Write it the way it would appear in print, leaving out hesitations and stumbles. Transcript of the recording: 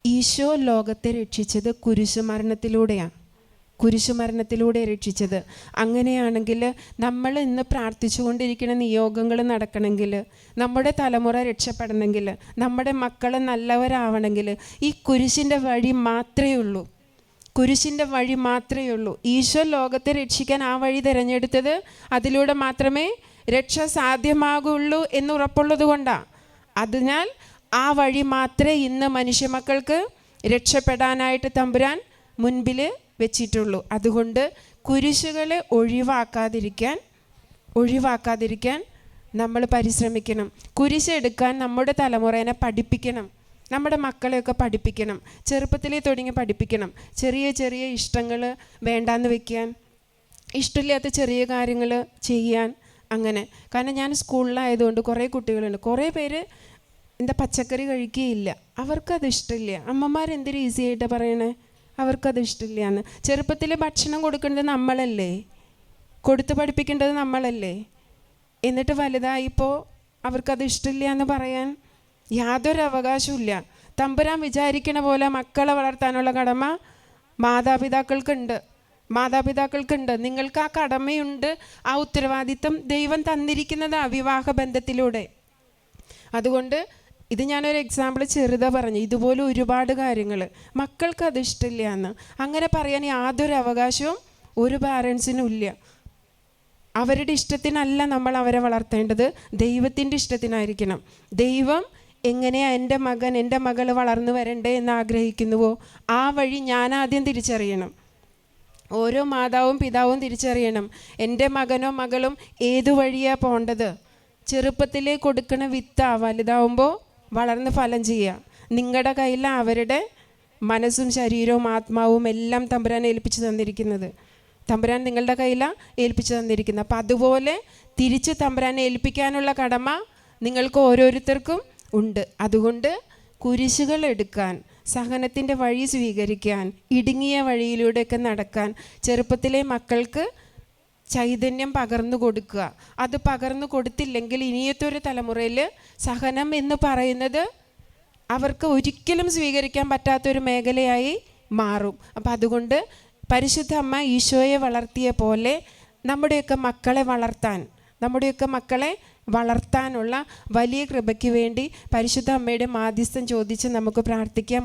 ഈശോ ലോകത്തെ രക്ഷിച്ചത് കുരിശുമരണത്തിലൂടെയാണ്. കുരിശുമരണത്തിലൂടെ രക്ഷിച്ചത്. അങ്ങനെയാണെങ്കിൽ നമ്മൾ ഇന്ന് പ്രാർത്ഥിച്ചുകൊണ്ടിരിക്കുന്ന നിയോഗങ്ങൾ നടക്കണമെങ്കിൽ, നമ്മുടെ തലമുറ രക്ഷപ്പെടണമെങ്കിൽ, നമ്മുടെ മക്കൾ നല്ലവരാവണമെങ്കിൽ ഈ കുരിശിൻ്റെ വഴി മാത്രമേ ഉള്ളൂ. കുരിശിൻ്റെ വഴി മാത്രമേ ഉള്ളൂ. ഈശോ ലോകത്തെ രക്ഷിക്കാൻ ആ വഴി തിരഞ്ഞെടുത്തത് അതിലൂടെ മാത്രമേ രക്ഷ സാധ്യമാകുള്ളൂ എന്ന് ഉറപ്പുള്ളത് കൊണ്ടാണ്. അതിനാൽ ആ വഴി മാത്രമേ ഇന്ന് മനുഷ്യ മക്കൾക്ക് രക്ഷപ്പെടാനായിട്ട് തമ്പുരാൻ മുൻപിൽ വെച്ചിട്ടുള്ളൂ. അതുകൊണ്ട് കുരിശുകളെ ഒഴിവാക്കാതിരിക്കാൻ നമ്മൾ പരിശ്രമിക്കണം. കുരിശെടുക്കാൻ നമ്മുടെ തലമുറേനെ പഠിപ്പിക്കണം. നമ്മുടെ മക്കളെയൊക്കെ പഠിപ്പിക്കണം. ചെറുപ്പത്തിലേ തുടങ്ങി പഠിപ്പിക്കണം. ചെറിയ ചെറിയ ഇഷ്ടങ്ങൾ വേണ്ടാന്ന് വെക്കാൻ, ഇഷ്ടമില്ലാത്ത ചെറിയ കാര്യങ്ങൾ ചെയ്യാൻ, അങ്ങനെ. കാരണം ഞാൻ സ്കൂളിലായതുകൊണ്ട് കുറേ കുട്ടികളുണ്ട്. കുറേ പേര് പച്ചക്കറി കഴിക്കുകയില്ല. അവർക്കത് ഇഷ്ടമില്ല. അമ്മമാരെന്തൊരു ഈസി ആയിട്ട് പറയണേ, അവർക്കത് ഇഷ്ടമില്ല എന്ന്. ചെറുപ്പത്തിൽ ഭക്ഷണം കൊടുക്കേണ്ടത് നമ്മളല്ലേ, കൊടുത്ത് പഠിപ്പിക്കേണ്ടത് നമ്മളല്ലേ. എന്നിട്ട് വലുതായിപ്പോൾ അവർക്കത് ഇഷ്ടമില്ല എന്ന് പറയാൻ യാതൊരു അവകാശമില്ല. തമ്പുരാൻ വിചാരിക്കണ പോലെ മക്കളെ വളർത്താനുള്ള കടമ മാതാപിതാക്കൾക്കുണ്ട്. നിങ്ങൾക്ക് ആ കടമയുണ്ട്. ആ ഉത്തരവാദിത്വം ദൈവം തന്നിരിക്കുന്നത് വിവാഹ ബന്ധത്തിലൂടെ. അതുകൊണ്ട് ഇത് ഞാനൊരു എക്സാമ്പിൾ ചെറുതാ പറഞ്ഞു. ഇതുപോലെ ഒരുപാട് കാര്യങ്ങൾ മക്കൾക്ക് അത് ഇഷ്ടമില്ല എന്ന് അങ്ങനെ പറയാൻ യാതൊരു അവകാശവും ഒരു പാരൻസിനും ഇല്ല. അവരുടെ ഇഷ്ടത്തിനല്ല നമ്മൾ അവരെ വളർത്തേണ്ടത്, ദൈവത്തിൻ്റെ ഇഷ്ടത്തിനായിരിക്കണം. ദൈവം എങ്ങനെയാണ് എൻ്റെ മകൾ വളർന്നു വരണ്ടേ എന്ന് ആഗ്രഹിക്കുന്നുവോ ആ വഴി ഞാൻ ആദ്യം തിരിച്ചറിയണം. ഓരോ മാതാവും പിതാവും തിരിച്ചറിയണം എൻ്റെ മകനോ മകളും ഏതു വഴിയാണ് പോകേണ്ടത്. ചെറുപ്പത്തിലേ കൊടുക്കണ വിത്താ വലുതാവുമ്പോൾ വളർന്ന് ഫലം ചെയ്യുക. നിങ്ങളുടെ കയ്യിൽ അവരുടെ മനസ്സും ശരീരവും ആത്മാവും എല്ലാം തമ്പുരാൻ ഏൽപ്പിച്ച് തന്നിരിക്കുന്നത്. തമ്പുരാൻ നിങ്ങളുടെ കയ്യിലാണ് ഏൽപ്പിച്ച് തന്നിരിക്കുന്നത്. അപ്പം അതുപോലെ തിരിച്ച് തമ്പുരാനെ ഏൽപ്പിക്കാനുള്ള കടമ നിങ്ങൾക്ക് ഓരോരുത്തർക്കും ഉണ്ട്. അതുകൊണ്ട് കുരിശുകൾ എടുക്കാൻ, സഹനത്തിൻ്റെ വഴി സ്വീകരിക്കാൻ, ഇടുങ്ങിയ വഴിയിലൂടെയൊക്കെ നടക്കാൻ ചെറുപ്പത്തിലെ മക്കൾക്ക് ചൈതന്യം പകർന്നു കൊടുക്കുക. അത് പകർന്നു കൊടുത്തില്ലെങ്കിൽ ഇനിയത്തൊരു തലമുറയിൽ സഹനം എന്ന് പറയുന്നത് അവർക്ക് ഒരിക്കലും സ്വീകരിക്കാൻ പറ്റാത്തൊരു മേഖലയായി മാറും. അപ്പം അതുകൊണ്ട് പരിശുദ്ധ അമ്മ ഈശോയെ വളർത്തിയ പോലെ നമ്മുടെയൊക്കെ മക്കളെ വളർത്താനുള്ള വലിയ കൃപയ്ക്ക് വേണ്ടി പരിശുദ്ധ അമ്മയുടെ മാധ്യസ്ഥം ചോദിച്ച് നമുക്ക് പ്രാർത്ഥിക്കാം.